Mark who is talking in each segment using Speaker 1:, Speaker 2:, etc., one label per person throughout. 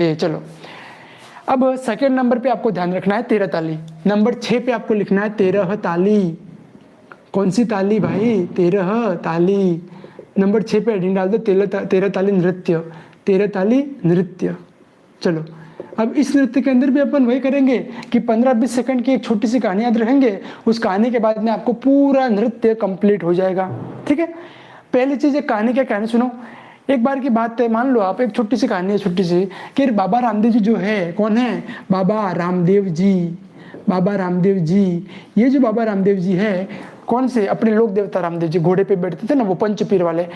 Speaker 1: चलो, अब second number पे आपको ध्यान रखना है 13 ताली। नंबर 6 पे आपको लिखना है 13 ताली। कौन सी ताली भाई? 13 ताली। नंबर 6 पे हेडिंग डाल दो 13 ताली नृत्य। 13 ताली नृत्य। चलो, अब इस नृत्य के अंदर भी अपन वही करेंगे कि 15-20 सेकंड की एक छोटी सी कहानी याद रखेंगे। उस कहानी के बाद में आपको पूरा नृत्य कंप्लीट हो जाएगा। ठीक है, पहली चीज एक कहानी, क्या कहानी सुनो। एक बार की बात है, मान लो आप, एक छोटी सी कहानी है, छोटी सी, कि बाबा रामदेव जी जो है, कौन है? बाबा रामदेव जी। बाबा रामदेव जी, ये जो बाबा रामदेव जी है, कौन से? अपने लोक देवता रामदेव जी, घोड़े पे बैठते थे ना, वो पंचपीर वाले।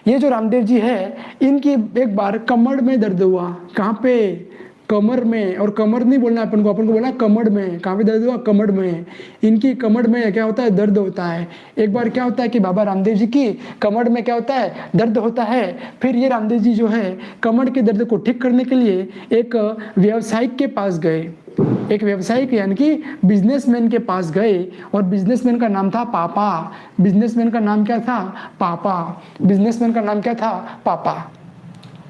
Speaker 1: ये जो रामदेव जी है, इनकी एक बार कमर में दर्द हुआ। कहाँ पे? कमर में। और कमर नहीं बोलना अपन को बोलना कमर में। कहाँ पे दर्द हुआ? कमर में। इनकी कमर में क्या होता है? दर्द होता है। एक बार क्या होता है कि बाबा रामदेव जी की कमर में क्या होता है? दर्द होता है। फिर ये रामदेव जी जो है, कमर के दर्द को ठीक करने के लिए एक व्यवसायिक के पास गए। एक व्यवसायिक यानी कि बिजनेसमैन के पास गए, और बिजनेसमैन का नाम था पापा। बिजनेसमैन का नाम क्या था? पापा। बिजनेसमैन का नाम क्या था? पापा।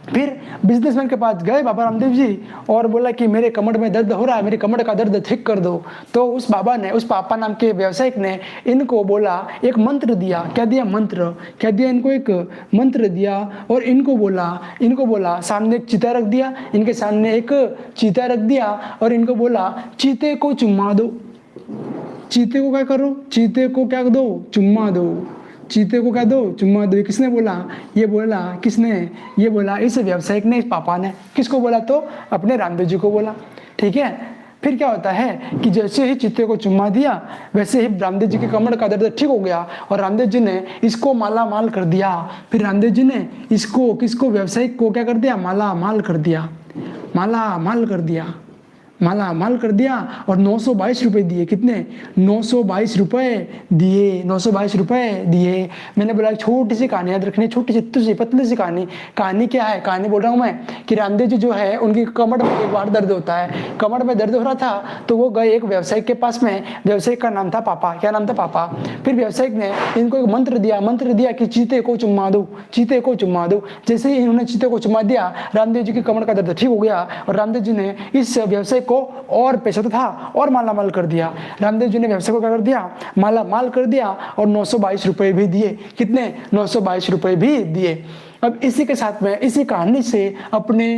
Speaker 1: फिर बिजनेसमैन के पास गए बाबा रामदेव जी और बोला कि मेरे कमर में दर्द हो रहा है, मेरी कमर का दर्द ठीक कर दो। तो उस बाबा ने, उस पापा नाम के व्यवसायिक ने इनको बोला, एक मंत्र दिया। क्या दिया? मंत्र। क्या दिया इनको? एक मंत्र दिया। और इनको बोला सामने एक चीता रख दिया, इनके सामने एक चीता रख दिया, और इनको बोला चीते को चुम्मा दो। चीते को क्या करो? चीते को क्या दो? चुम्मा दो। चीते को क्या दो? चुम्मा दो। किसने बोला? ये बोला। किसने? ये बोला इस व्यवसायिक ने, इस पापा ने। किसको बोला? तो अपने रामदेव जी को बोला। ठीक है, फिर क्या होता है कि जैसे ही चीते को चुम्मा दिया, वैसे ही रामदेव जी की कमर का दर्द ठीक हो गया, और रामदेव जी ने इसको माला माल कर दिया। फिर रामदेव जी ने इसको, किसको? व्यवसायिक को क्या कर दिया? माला माल कर दिया। माला माल कर दिया। माला माल कर दिया, और 922 रुपये दिए। कितने? 922 रुपये दिए। 922 रुपये दिए। मैंने बोला छोटी सी कहानी याद रखनी, छोटी सी पतली सी कहानी। कहानी क्या है? कहानी बोल रहा हूँ मैं कि रामदेव जी जो है, उनकी कमर में एक बार दर्द होता है। कमर में दर्द हो रहा था, तो वो गए एक व्यवसायिक के पास में। व्यवसायिक का नाम था पापा। क्या नाम था? पापा। फिर व्यवसायिक ने इनको एक मंत्र दिया कि चीते को चुम्मा दो, चीते को चुम्मा दो। जैसे ही इन्होंने चीते को चुम्मा दिया, रामदेव जी की कमर का दर्द ठीक हो गया, और रामदेव जी ने इस व्यवसायिक को और पैसा तो था और माला माल कर दिया। रामदेव जी ने व्यवसाय को क्या कर दिया? माला माल कर दिया, और 922 रुपये भी दिए। कितने? 922 रुपये भी दिए। अब इसी के साथ में, इसी कहानी से अपने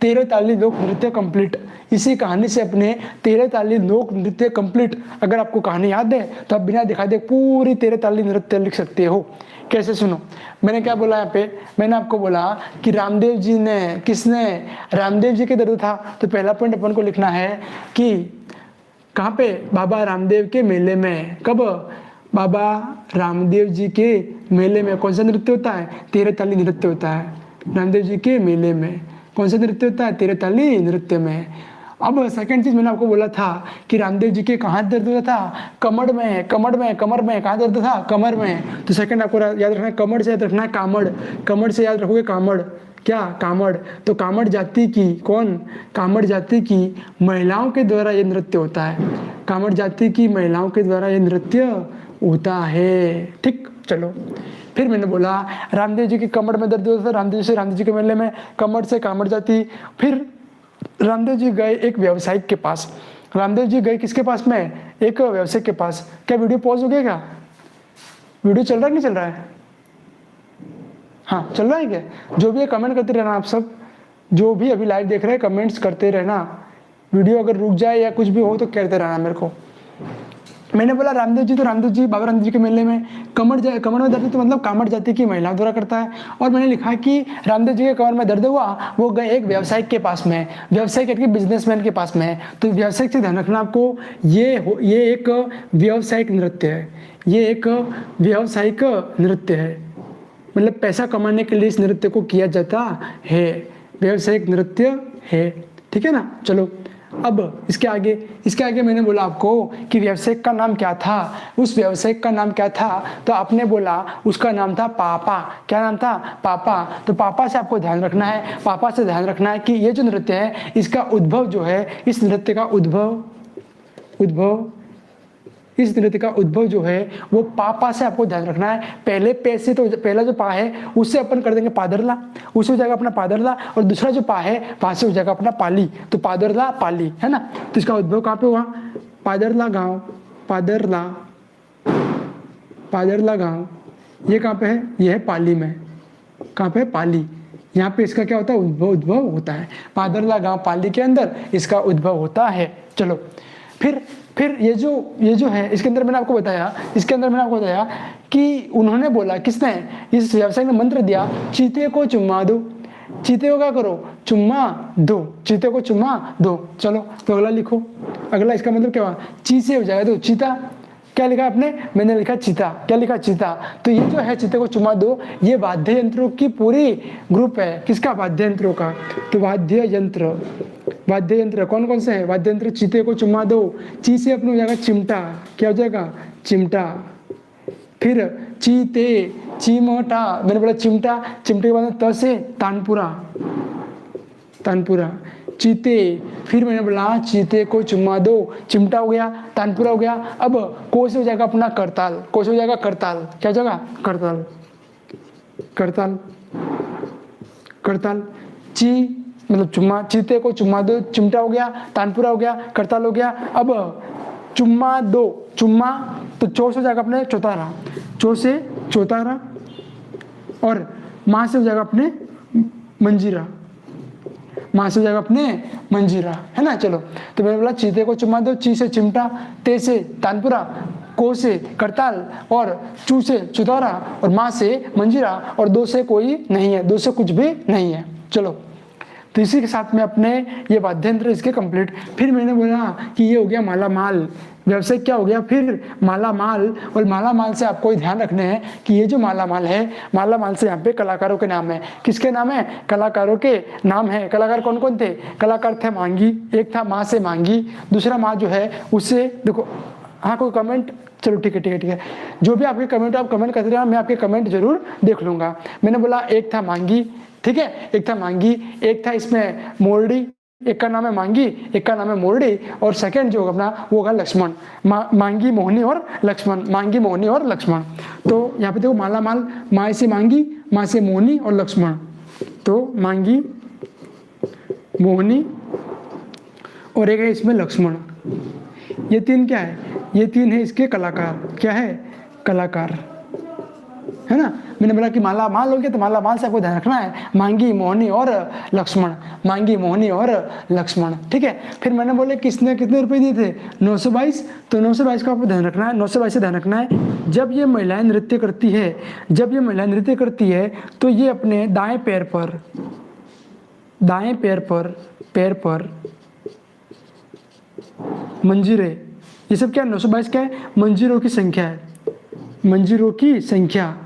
Speaker 1: 13 ताली लोक नृत्य कंप्लीट। इसी कहानी से अपने 13 ताली लोक नृत्य कंप्लीट। अगर आपको कहानी याद है तो आप बिना दिखाए पूरी 13 ताली नृत्य लिख सकते हो। कैसे? सुनो, मैंने क्या बोला यहाँ पे? मैंने आपको बोला कि रामदेव जी ने, किसने? रामदेव जी के दर्द था। तो पहला पॉइंट अपन को लिखना है कि कहाँ पे? बाबा रामदेव के मेले में। कब? बाबा रामदेव जी के मेले में। कौन सा नृत्य होता है? 13 ताली नृत्य होता है। रामदेव जी के मेले में कौन सा नृत्य होता है? 13 ताली नृत्य में। अब सेकंड चीज मैंने आपको बोला था कि रामदेव जी के कहाँ दर्द होता था? कमर में। कमर में, कमर में। कहाँ दर्द था? कमर में। तो सेकंड आपको याद रखना है, कमर से याद रखना है कामड़। कमर से याद रखोगे कामड़। क्या? कामड़। तो कामड़ जाति की, कौन? कामड़ जाति की महिलाओं के द्वारा ये नृत्य होता है। कामड़ जाति की महिलाओं के द्वारा ये नृत्य होता है। ठीक, चलो। फिर मैंने बोला रामदेव जी की कमर में दर्द होता था, रामदेव जी के मेले में। कमर से कामड़ जाति। फिर रामदेव जी गए एक व्यवसायिक के पास। रामदेव जी गए किसके पास में? एक व्यवसायिक के पास। क्या वीडियो पॉज हो गया? क्या वीडियो चल रहा है? नहीं चल रहा है? हाँ, चल रहा है क्या? जो भी है कमेंट करते रहना आप सब, जो भी अभी लाइव देख रहे हैं कमेंट्स करते रहना। वीडियो अगर रुक जाए या कुछ भी हो तो कहते रहना मेरे को। मैंने बोला रामदेव जी, तो रामदेव जी, बाबा रामदेव जी के मेले में कमर में दर्द, तो मतलब कामड़ जाति की महिलाओं द्वारा करता है। और मैंने लिखा कि रामदेव जी के कमर में दर्द हुआ, वो गए एक व्यवसायिक के पास में। व्यवसायिक के बिजनेसमैन के पास में। तो व्यवसायिक से ध्यान रखना आपको, ये एक व्यावसायिक नृत्य है। ये एक व्यावसायिक नृत्य है, मतलब पैसा कमाने के लिए इस नृत्य को किया जाता है। व्यावसायिक नृत्य है। ठीक है ना? चलो, अब इसके आगे मैंने बोला आपको कि व्यवसायिक का नाम क्या था। उस व्यवसायिक का नाम क्या था? तो आपने बोला उसका नाम था पापा। क्या नाम था? पापा। तो पापा से आपको ध्यान रखना है, पापा से ध्यान रखना है कि ये जो नृत्य है, इसका उद्भव जो है, इस नृत्य का उद्भव इस नृत्य का उद्भव जो है वो पा से आपको ध्यान रखना है। पहले पे से तो पहला जो पा है उससे अपन कर देंगे पादरला, उससे हो जाएगा अपना पादरला, और दूसरा जो पा है वहां से हो जाएगा अपना पाली, तो पादरला पाली है ना। तो इसका उद्भव कहाँ पे हुआ? पादरला गांव, पादरला, पादरला गांव, ये कहाँ पे है? ये है पाली में। कहाँ पे? पाली। यहाँ पे इसका क्या होता है? उद्भव होता है। पादरला गांव पाली के अंदर इसका उद्भव होता है। चलो फिर ये जो है इसके अंदर मैंने आपको बताया कि उन्होंने बोला, किसने? इस व्यवसाय ने मंत्र दिया, चीते को चुम्मा दो। चीते को क्या करो? चुम्मा दो, चीते को चुम्मा दो। चलो तो अगला लिखो। अगला इसका मतलब क्या हुआ? ची से हो जाएगा तो चीता। क्या लिखा आपने? मैंने लिखा चीता। क्या लिखा? चीता। तो ये जो है चीते को चुम्मा दो, ये वाद्य यंत्रों की पूरी ग्रुप है। किसका? वाद्य यंत्रों का। तो वाद्य यंत्र कौन कौन से हैं? वाद्य यंत्र। चीते को चुम्मा दो, ची से अपने हो जाएगा चिमटा। क्या हो जाएगा? चिमटा। फिर चीते, चिमटा, मैंने बोला चिमटा, चिमटे के बाद त से तानपुरा, तानपुरा, चीते। फिर मैंने बोला चीते को चुम्मा दो, चिमटा हो गया, तानपुरा हो गया। अब को से हो जाएगा अपना करताल। को से हो जाएगा करताल। क्या हो जाएगा? करताल, करताल, करताल। ची मतलब चुम्मा, चीते को चुम्मा दो, चिमटा हो गया, तानपुरा हो गया, करताल हो गया। अब चुम्मा दो, चुम्मा तो चो से हो जाएगा अपने चौतारा, चो से चौतारा, और माँ से हो जाएगा अपने मंजीरा, माँ से हो जाएगा अपने मंजीरा, है ना। चलो तो मैंने बोला चीते को चुम्मा दो, ची से चिमटा, ते से तानपुरा, को से करताल, और चू से चौतारा, और माँ से मंजीरा, और दो से कोई नहीं है, दो से कुछ भी नहीं है। चलो तो इसी के साथ में अपने ये वाद्य यंत्र इसके कंप्लीट। फिर मैंने बोला कि ये हो गया माला माल। व्यवसाय क्या हो गया? फिर माला माल। और माला माल से आपको ध्यान रखने हैं कि ये जो माला माल है, माला माल से यहाँ पे कलाकारों के नाम है। किसके नाम है? कलाकारों के नाम है। कलाकार कौन कौन थे? कलाकार थे मांगी, एक था माँ से मांगी, दूसरा माँ जो है उससे, देखो हाँ कोई कमेंट, चलो ठीक है, जो भी आपके कमेंट आप कमेंट करते रहे, मैं आपके कमेंट जरूर देख लूंगा। मैंने बोला एक था मांगी, ठीक है, एक था मांगी, एक था इसमें मोरडी, एक का नाम है मांगी, एक का नाम है मोरडी, और सेकंड जो अपना वो होगा लक्ष्मण। मांगी, मोहनी और लक्ष्मण, मांगी, मोहनी और लक्ष्मण। तो यहाँ पे देखो माला माल, माँ से मांगी, माँ से मोहनी और लक्ष्मण। तो मांगी, मोहनी और एक है इसमें लक्ष्मण। ये तीन क्या है? ये तीन है इसके कलाकार। क्या है? कलाकार, है ना। मैंने बोला कि माला माल हो गया, तो माला माल से आपको ध्यान रखना है मांगी, मोहनी और लक्ष्मण, मांगी, मोहनी और लक्ष्मण, ठीक है। फिर मैंने बोले किसने कितने रुपए दिए थे? 922। तो 922 का आपको ध्यान रखना है, 922 से ध्यान रखना है। जब ये महिलाएं नृत्य करती है, तो ये अपने दाएं पैर पर मंजीरे, ये सब क्या है? 922 क्या है? मंजीरों की संख्या है, मंजीरों की संख्या।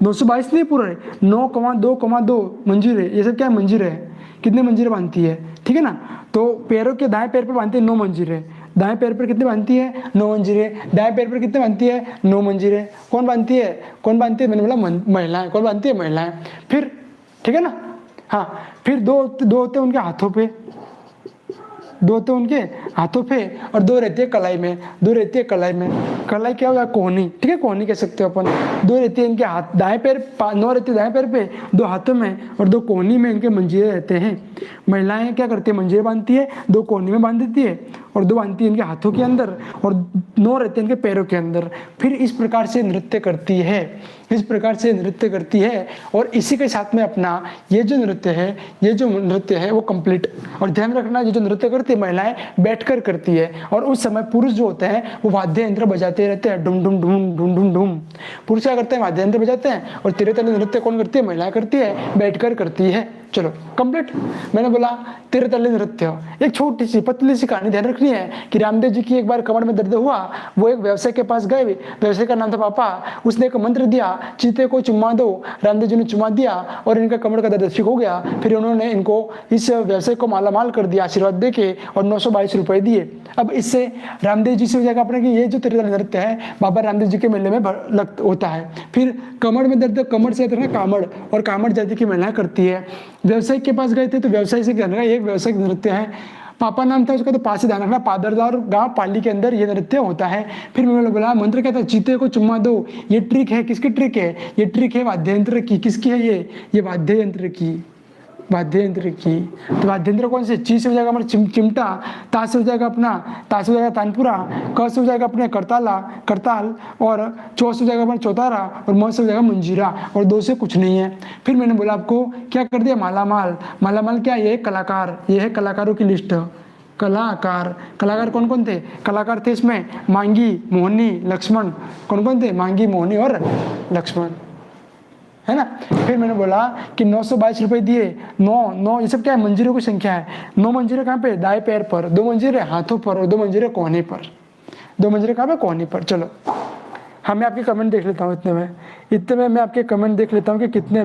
Speaker 1: 922 नहीं पूरा है, 9,2,2 मंजीरे, ये सब क्या है? मंजीरे है। कितने मंजीरे बांधती है? ठीक है ना। तो पैरों के दाएं पैर पर बांधती है 9 मंजीरे, दाएं पैर पर कितने बांधती है? 9 मंजीरे। दाएं पैर पर कितने बांधती है? 9 मंजीरे। कौन बांधती है? मैंने बोला महिलाएं। कौन बांधती है? महिलाएं। फिर ठीक है ना। हाँ, फिर दो होते हैं उनके हाथों पे, दो तो उनके हाथों पे, और दो रहती है कलाई में, कलाई क्या होगा? कोहनी, ठीक है, कोहनी कह सकते हो अपन। दो रहती है इनके हाथ, दाएं पैर, 9 रहती है दाएं पैर पे, 2 हाथों में, और 2 कोहनी में इनके मंजीरे रहते हैं। महिलाएं क्या करती है? मंजीरे बांधती है, 2 कोहनी में बांध देती है, और 2 बांधती है इनके हाथों के अंदर, और 9 रहते हैं इनके पैरों के अंदर। फिर इस प्रकार से नृत्य करती है, और इसी के साथ में अपना ये जो नृत्य है वो कंप्लीट। और ध्यान रखना, ये जो नृत्य करती है महिलाएं बैठकर करती है, और उस समय पुरुष जो होते हैं वो वाद्य यंत्र बजाते रहते हैं, डुम डुम डुम डुम डुम डुम। पुरुष क्या करते हैं? वाद्य यंत्र बजाते हैं, और तिरताली नृत्य कौन करती है? महिलाएं करती है, बैठकर करती है। चलो कंप्लीट। मैंने बोला तिरताली नृत्य। एक छोटी सी पतली सी कहानी ध्यान रखनी है कि रामदेव जी की एक बार कमर में दर्द हुआ, वो एक व्यवसाय के पास गए, व्यवसाय का नाम था पापा। उसने एक मंत्र दिया, चीते को चुम्मा दो। रामदेव जी ने चुम्मा दिया और इनका कमर का दर्द ठीक हो गया। फिर उन्होंने इनको इस व्यवसाय को मालामाल कर दिया आशीर्वाद दे के, और 922 रुपए दिए। अब इससे रामदेव जी से हो जाएगा अपने कि ये जो तिरताली नृत्य है बाबा रामदेव जी के मेले में होता है। फिर कमर में दर्द, कमर से याद कामड़, और कामड़ जाति की महिलाएं करती है। व्यवसायिक के पास गए थे तो व्यवसायी से कहने का एक व्यवसायिक नृत्य है। पापा नाम था उसका, तो पा से ध्यान रखना, पादरदार गांव पाली के अंदर ये नृत्य होता है। फिर मैंने बोला मंत्र क्या था, चीते को चुम्मा दो। ये ट्रिक है, किसकी ट्रिक है, ये ट्रिक है वाद्य यंत्र की। किसकी है ये वाद्य यंत्र की, वाद्य यंत्र की। तो वाद्य यंत्र कौन से, ची से हो जाएगा हमारा चिमटा, ता से हो जाएगा अपना, ता से हो जाएगा तानपुरा, क से हो जाएगा अपने करताला करताल, और चौ से हो जाएगा अपना चौतारा, और म से हो जाएगा मंजीरा, और दो से कुछ नहीं है। फिर मैंने बोला आपको क्या कर दिया, मालामाल। मालामाल क्या, ये कलाकार, ये है कलाकारों की लिस्ट। कलाकार, कलाकार कौन कौन थे, कलाकार थे इसमें मांगी, मोहनी, लक्ष्मण। कौन कौन थे, मांगी, मोहनी और लक्ष्मण, है ना। फिर मैंने बोला कि 922 रुपए दिए। 9 ये सब क्या है, मंजीरों की संख्या है। 9 मंजीरे कहाँ पे, दाएं पैर पर, 2 मंजीरे हाथों पर, और 2 मंजीरे कोहने पर। 2 मंजीरे कहाँ पे, कोहने पर। चलो मैं आपके कमेंट देख लेता हूँ इतने में मैं आपके कमेंट देख लेता हूँ कि कितने